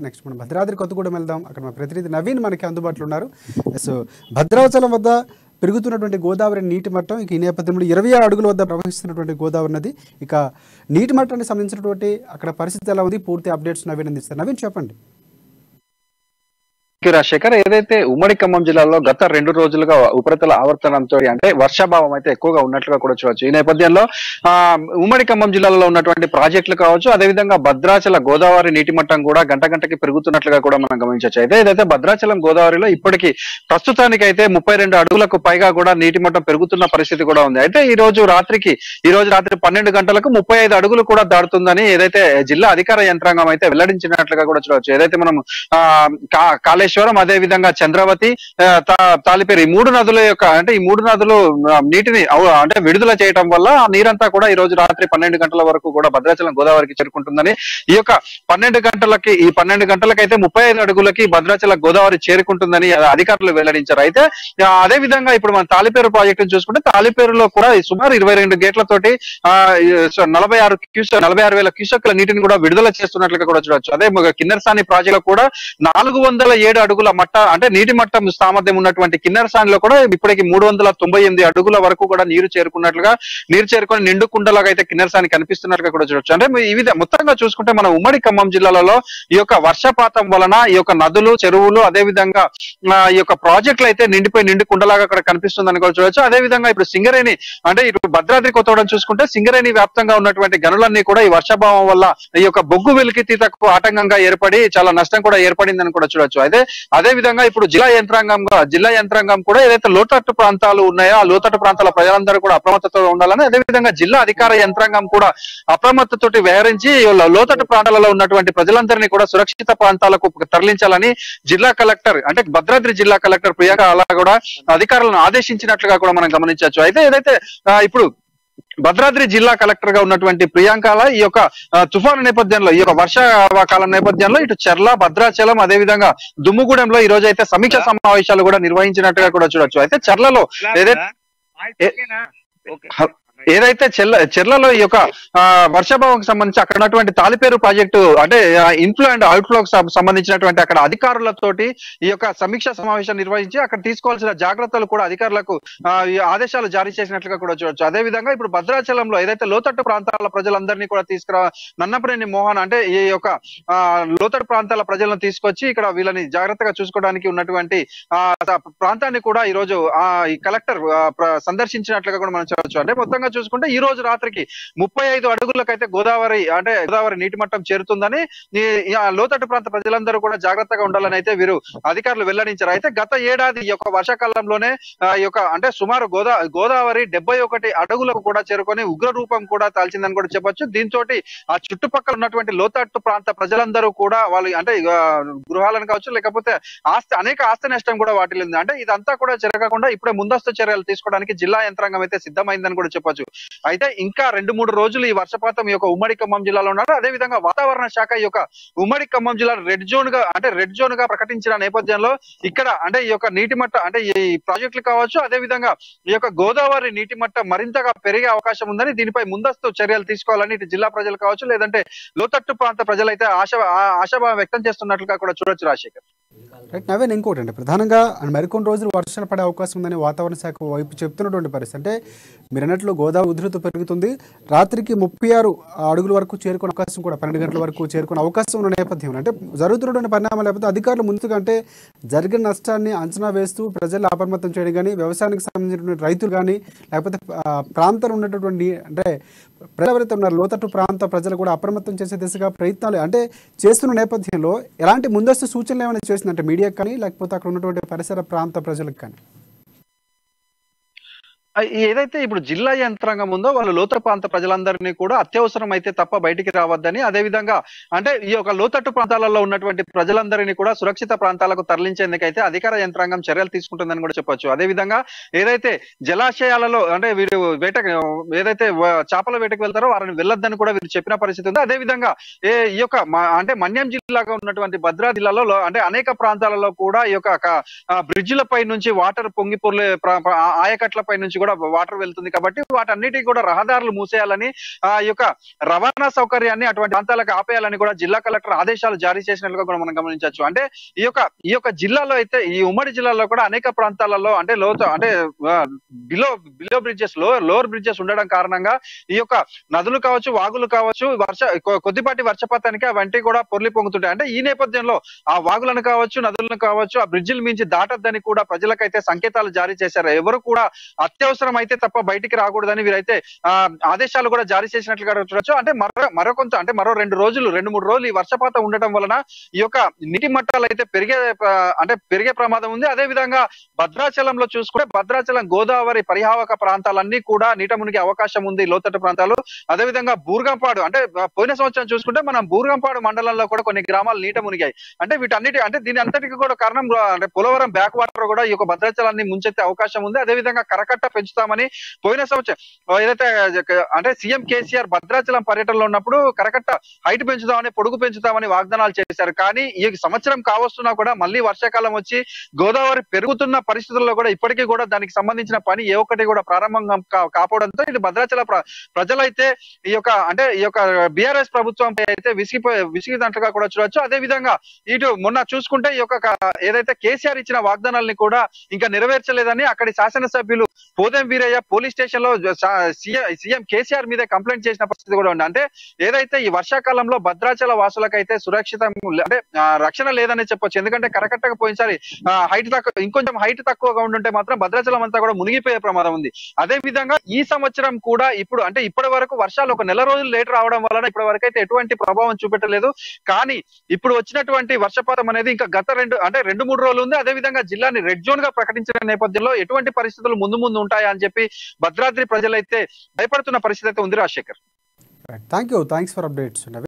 Next మనం భద్రాద్రి కొత్తగూడెం వెళ్దాం. అక్కడ మా ప్రతినిధి నవీన్ మనకి అందుబాటులో ఉన్నారు. సో భద్రాచలం వద్ద పెరుగుతున్నటువంటి గోదావరి నీటి మట్టం ఈ నేపథ్యంలో 20 అడుగుల వద్ద ప్రవహిస్తున్నటువంటి గోదావరి నది ఇక నీటి మట్టానికి సంబంధించినటువంటి అక్కడ పరిస్థితి ఎలా ఉంది, పూర్తి అప్డేట్స్ నవీన్ అందిస్తారు. నవీన్ చెప్పండి. రాజశేఖర్, ఏదైతే ఉమ్మడి ఖమ్మం జిల్లాలో గత 2 రోజులుగా ఉపరితల ఆవర్తనంతో అంటే వర్షాభావం అయితే ఎక్కువగా ఉన్నట్లుగా కూడా చూడొచ్చు. ఈ నేపథ్యంలో ఉమ్మడి ఖమ్మం జిల్లాలో ఉన్నటువంటి ప్రాజెక్టులు కావచ్చు, అదేవిధంగా భద్రాచల గోదావరి నీటి మట్టం కూడా గంట గంటకి పెరుగుతున్నట్లుగా కూడా మనం గమనించవచ్చు. అయితే ఏదైతే భద్రాచలం గోదావరిలో ఇప్పటికీ ప్రస్తుతానికి అయితే 32 అడుగులకు పైగా కూడా నీటి మట్టం పెరుగుతున్న పరిస్థితి కూడా ఉంది. అయితే ఈ రోజు రాత్రి 12 గంటలకు 35 అడుగులు కూడా దాటుతుందని ఏదైతే జిల్లా అధికార యంత్రాంగం అయితే వెల్లడించినట్లుగా కూడా చూడవచ్చు. ఏదైతే మనం కాళేశ్వరం, అదే విధంగా చంద్రవతి, తాలిపేరు ఈ 3 నదుల యొక్క అంటే ఈ 3 నదులు నీటిని అంటే విడుదల చేయడం వల్ల ఆ నీరంతా కూడా ఈ రోజు రాత్రి 12 గంటల వరకు కూడా భద్రాచలం గోదావరికి చేరుకుంటుందని ఈ యొక్క 12 గంటలకైతే 35 అడుగులకి భద్రాచల గోదావరి చేరుకుంటుందని అధికారులు వెల్లడించారు. అయితే అదే విధంగా ఇప్పుడు మన తాలిపేరు ప్రాజెక్టు చూసుకుంటే తాలిపేరులో కూడా సుమారు 22 గేట్లతోటి 46,000 క్యూసెక్ల నీటిని కూడా విడుదల చేస్తున్నట్లుగా కూడా చూడొచ్చు. అదే కిన్నెరసాని ప్రాజెక్టులో కూడా 407 అడుగుల మట్ట అంటే నీటి మట్టం సామర్థ్యం ఉన్నటువంటి కిన్నెరసానిలో కూడా ఇప్పటికి 398 అడుగుల వరకు కూడా నీరు చేరుకొని నిండు కుండలాగా అయితే కిన్నెరసాని కనిపిస్తున్నట్లుగా కూడా చూడొచ్చు. అంటే ఈ మొత్తంగా చూసుకుంటే మన ఉమ్మడి ఖమ్మం జిల్లాలలో ఈ యొక్క వర్షపాతం వలన ఈ యొక్క నదులు, చెరువులు, అదే విధంగా ఈ యొక్క ప్రాజెక్టులు అయితే నిండు కుండలాగా అక్కడ కనిపిస్తుందని కూడా చూడొచ్చు. అదే విధంగా ఇప్పుడు సింగరేణి అంటే ఇటు భద్రాద్రి కొత్తగూడెం చూసుకుంటే సింగరేణి వ్యాప్తంగా ఉన్నటువంటి గనులన్నీ కూడా ఈ వర్షాభావం వల్ల ఈ యొక్క బొగ్గు వెలికితీతకు ఆటంకంగా ఏర్పడి చాలా నష్టం కూడా ఏర్పడిందని కూడా చూడొచ్చు. అదే విధంగా ఇప్పుడు జిల్లా యంత్రాంగం కూడా ఏదైతే లోతట్టు ప్రాంతాలు ఉన్నాయో ఆ లోతట్టు ప్రాంతాల ప్రజలందరూ కూడా అప్రమత్తతో ఉండాలని, అదే విధంగా జిల్లా అధికార యంత్రాంగం కూడా అప్రమత్తతోటి వ్యవహరించి లోతట్టు ప్రాంతాలలో ఉన్నటువంటి ప్రజలందరినీ కూడా సురక్షిత ప్రాంతాలకు తరలించాలని జిల్లా కలెక్టర్ అంటే భద్రాద్రి జిల్లా కలెక్టర్ ప్రియాంక అలా కూడా అధికారులను ఆదేశించినట్లుగా కూడా మనం గమనించవచ్చు. అయితే ఏదైతే ఇప్పుడు భద్రాద్రి జిల్లా కలెక్టర్ గా ఉన్నటువంటి ప్రియాంకల ఈ యొక్క తుఫాను నేపథ్యంలో, ఈ యొక్క వర్షాకాలం నేపథ్యంలో ఇటు చెర్ల, భద్రాచలం, అదే విధంగా దుమ్ముగూడెంలో ఈ రోజు అయితే సమీక్ష సమావేశాలు కూడా నిర్వహించినట్టుగా కూడా చూడొచ్చు. అయితే చెర్లలో ఏదైతే చెర్లలో ఈ యొక్క వర్షాభావంకి సంబంధించి అక్కడ ఉన్నటువంటి తాలిపేరు ప్రాజెక్టు అంటే ఇన్ఫ్లో అండ్ అవుట్ఫ్లో సంబంధించినటువంటి అక్కడ అధికారులతోటి ఈ యొక్క సమీక్ష సమావేశం నిర్వహించి అక్కడ తీసుకోవాల్సిన జాగ్రత్తలు కూడా అధికారులకు ఆదేశాలు జారీ చేసినట్లుగా కూడా చూడొచ్చు. అదే విధంగా ఇప్పుడు భద్రాచలంలో ఏదైతే లోతట్టు ప్రాంతాల ప్రజలందరినీ కూడా నన్నపనేని మోహన్ అంటే ఈ యొక్క లోతట్టు ప్రాంతాల ప్రజలను తీసుకొచ్చి ఇక్కడ వీళ్ళని జాగ్రత్తగా చూసుకోవడానికి ఉన్నటువంటి ప్రాంతాన్ని కూడా ఈ రోజు ఈ కలెక్టర్ సందర్శించినట్లుగా కూడా మనం చూడొచ్చు. అంటే మొత్తంగా చూసుకుంటే ఈ రోజు రాత్రికి 35 అడుగులకైతే గోదావరి నీటి మట్టం చేరుతుందని లోతట్టు ప్రాంత ప్రజలందరూ కూడా జాగ్రత్తగా ఉండాలని అయితే వీరు అధికారులు వెల్లడించారు. అయితే గత ఏడాది ఈ యొక్క వర్షాకాలంలోనే ఈ యొక్క అంటే సుమారు గోదావరి 71 అడుగులకు కూడా చేరుకొని ఉగ్ర రూపం కూడా తాల్చిందని కూడా చెప్పొచ్చు. దీంతో ఆ చుట్టుపక్కల ఉన్నటువంటి లోతట్టు ప్రాంత ప్రజలందరూ కూడా వాళ్ళు అంటే గృహాలను కావచ్చు, లేకపోతే అనేక ఆస్తి నష్టం కూడా వాటిల్లింది. అంటే ఇదంతా కూడా జరగకుండా ఇప్పుడే ముందస్తు చర్యలు తీసుకోవడానికి జిల్లా యంత్రాంగం అయితే సిద్ధమైందని కూడా చెప్పొచ్చు. అయితే ఇంకా 2-3 రోజులు ఈ వర్షపాతం ఈ యొక్క ఉమ్మడి ఖమ్మం జిల్లాలో ఉన్నారు. అదే విధంగా వాతావరణ శాఖ ఈ యొక్క ఉమ్మడి ఖమ్మం జిల్లా రెడ్ జోన్ గా ప్రకటించిన నేపథ్యంలో ఇక్కడ అంటే ఈ యొక్క నీటి మట్ట అంటే ఈ ప్రాజెక్టులు కావచ్చు, అదే విధంగా ఈ యొక్క గోదావరి నీటి మట్టం మరింతగా పెరిగే అవకాశం ఉందని, దీనిపై ముందస్తు చర్యలు తీసుకోవాలని ఇటు జిల్లా ప్రజలు కావచ్చు, లేదంటే లోతట్టు ప్రాంత ప్రజలైతే ఆశాభావం వ్యక్తం చేస్తున్నట్లుగా కూడా చూడొచ్చు. రాజశేఖర్, రైట్ నవీన్, ఇంకోటి అంటే ప్రధానంగా మరికొన్ని రోజులు వర్షాలు పడే అవకాశం ఉందని వాతావరణ శాఖ వైపు చెప్తున్నటువంటి పరిస్థితి. అంటే మీరు అన్నట్లు గోదావరి ఉధృతి పెరుగుతుంది, రాత్రికి 36 అడుగుల వరకు చేరుకునే అవకాశం కూడా 12 గంటల వరకు చేరుకునే అవకాశం ఉన్న నేపథ్యంలో అంటే జరుగుతున్నటువంటి పరిణామాలు లేకపోతే అధికారులు ముందుగా అంటే జరిగిన నష్టాన్ని అంచనా వేస్తూ ప్రజలు అప్రమత్తం చేయడం కానీ, వ్యవసాయానికి సంబంధించినటువంటి రైతులు కానీ, లేకపోతే ప్రాంతంలో ఉన్నటువంటి అంటే ప్రజలు ఎవరైతే ఉన్నారు లోతట్టు ప్రాంత ప్రజలు కూడా అప్రమత్తం చేసే దిశగా ప్రయత్నాలు అంటే చేస్తున్న నేపథ్యంలో ఎలాంటి ముందస్తు సూచనలు ఏమైనా చేసిందంటే మీడియాకి కానీ, లేకపోతే అక్కడ ఉన్నటువంటి పరిసర ప్రాంత ప్రజలకు కానీ? ఏదైతే ఇప్పుడు జిల్లా యంత్రాంగం ఉందో వాళ్ళు లోతట్టు ప్రాంత ప్రజలందరినీ కూడా అత్యవసరం అయితే తప్ప బయటికి రావద్దని, అదే విధంగా అంటే ఈ యొక్క లోతట్టు ప్రాంతాలలో ఉన్నటువంటి ప్రజలందరినీ కూడా సురక్షిత ప్రాంతాలకు తరలించేందుకైతే అధికార యంత్రాంగం చర్యలు తీసుకుంటుందని కూడా చెప్పొచ్చు. అదే విధంగా ఏదైతే జలాశయాలలో అంటే వీరు ఏదైతే చేపల వేటకు వెళ్తారో వారిని వెళ్ళొద్దని కూడా వీరు చెప్పిన పరిస్థితి ఉంది. అదే విధంగా ఈ యొక్క అంటే మన్యం జిల్లాగా ఉన్నటువంటి భద్రాద్రి జిల్లాలో అంటే అనేక ప్రాంతాలలో కూడా ఈ యొక్క బ్రిడ్జిలపై నుంచి వాటర్ పొంగి పొర్లే ఆయకట్లపై నుంచి కూడా వాటర్ వెళ్తుంది కాబట్టి వాటన్నిటికీ కూడా రహదారులు మూసేయాలని ఈ యొక్క రవాణా సౌకర్యాన్ని అటువంటి ప్రాంతాలకు ఆపేయాలని కూడా జిల్లా కలెక్టర్ ఆదేశాలు జారీ చేసినట్లుగా కూడా మనం గమనించవచ్చు. అంటే ఈ యొక్క జిల్లాలో అయితే ఈ ఉమ్మడి జిల్లాలో కూడా అనేక ప్రాంతాలలో అంటే బిలో బ్రిడ్జెస్ లోవర్ బ్రిడ్జెస్ ఉండడం కారణంగా ఈ యొక్క నదులు కావచ్చు, వాగులు కావచ్చు, కొద్దిపాటి వర్షపాతానికి అవన్నీ కూడా పొర్లి పొంగుతుంటాయి. అంటే ఈ నేపథ్యంలో ఆ వాగులను కావచ్చు, నదులను కావచ్చు, ఆ బ్రిడ్జిల మించి దాటద్దని కూడా ప్రజలకైతే సంకేతాలు జారీ చేశారు. ఎవరు కూడా అత్యవసరం అయితే తప్ప బయటికి రాకూడదని వీరైతే ఆదేశాలు కూడా జారీ చేసినట్లుగా చూడొచ్చు. అంటే మరో 2 రోజులు 2-3 రోజులు ఈ వర్షపాతం ఉండటం వలన ఈ యొక్క నీటి మట్టాలు అయితే పెరిగే ప్రమాదం ఉంది. అదే విధంగా భద్రాచలంలో చూసుకుంటే భద్రాచలం గోదావరి పరివాహక ప్రాంతాలన్నీ కూడా నీట మునిగే అవకాశం ఉంది, లోతట్టు ప్రాంతాలు. అదే విధంగా బూర్గంపాడు అంటే పోయిన సంవత్సరం చూసుకుంటే మనం బూర్గంపాడు మండలంలో కూడా కొన్ని గ్రామాలు నీట మునిగాయి. అంటే దీని అంతటికి కూడా కారణం అంటే పోలవరం బ్యాక్ వాటర్ కూడా ఈ యొక్క భద్రాచలాన్ని ముంచెత్తే అవకాశం ఉంది. అదే విధంగా కరకట్ట పెంచుతామని పోయిన సంవత్సరం ఏదైతే అంటే సీఎం కేసీఆర్ భద్రాచలం పర్యటనలో ఉన్నప్పుడు కరకట్ట హైట్ పెంచుతామని, పొడుగు పెంచుతామని వాగ్దానాలు చేశారు. కానీ ఈ సంవత్సరం కావస్తున్నా కూడా మళ్ళీ వర్షాకాలం వచ్చి గోదావరి పెరుగుతున్న పరిస్థితుల్లో కూడా ఇప్పటికీ కూడా దానికి సంబంధించిన పని ఏ ఒక్కటి కూడా ప్రారంభం కాకపోవడంతో ఇది భద్రాచల ప్రజలైతే ఈ యొక్క బీఆర్ఎస్ ప్రభుత్వంపై అయితే విసిగినట్లుగా కూడా చూడొచ్చు. అదే విధంగా ఇటు మొన్న చూసుకుంటే ఈ యొక్క ఏదైతే కేసీఆర్ ఇచ్చిన వాగ్దానాలని కూడా ఇంకా నెరవేర్చలేదని అక్కడి శాసనసభ్యులు పోదెం వీరయ్య పోలీస్ స్టేషన్ లో సీఎం కేసీఆర్ మీద కంప్లైంట్ చేసిన పరిస్థితి కూడా ఉంది. అంటే ఏదైతే ఈ వర్షాకాలంలో భద్రాచల వాసులకైతే సురక్షితం అంటే రక్షణ లేదని చెప్పొచ్చు. ఎందుకంటే కరకట్టకు పోయినసారి ఇంకొంచెం హైట్ తక్కువగా ఉండుంటే మాత్రం భద్రాచలం అంతా కూడా మునిగిపోయే ప్రమాదం ఉంది. అదే విధంగా ఈ సంవత్సరం కూడా ఇప్పటి వరకు వర్షాలు 1 నెల రోజులు లేట్ రావడం వలన ఇప్పటి వరకు అయితే ఎటువంటి ప్రభావం చూపెట్టలేదు. కానీ ఇప్పుడు వచ్చినటువంటి వర్షపాతం అనేది ఇంకా గత 2-3 రోజులు ఉంది. అదే విధంగా జిల్లాని రెడ్ జోన్ గా ప్రకటించిన నేపథ్యంలో ఎటువంటి పరిస్థితులు ముందు ఉంటాయా అని చెప్పి భద్రాద్రి ప్రజలైతే భయపడుతున్న పరిస్థితి అయితే ఉంది. Rajasekhar, thanks for updates.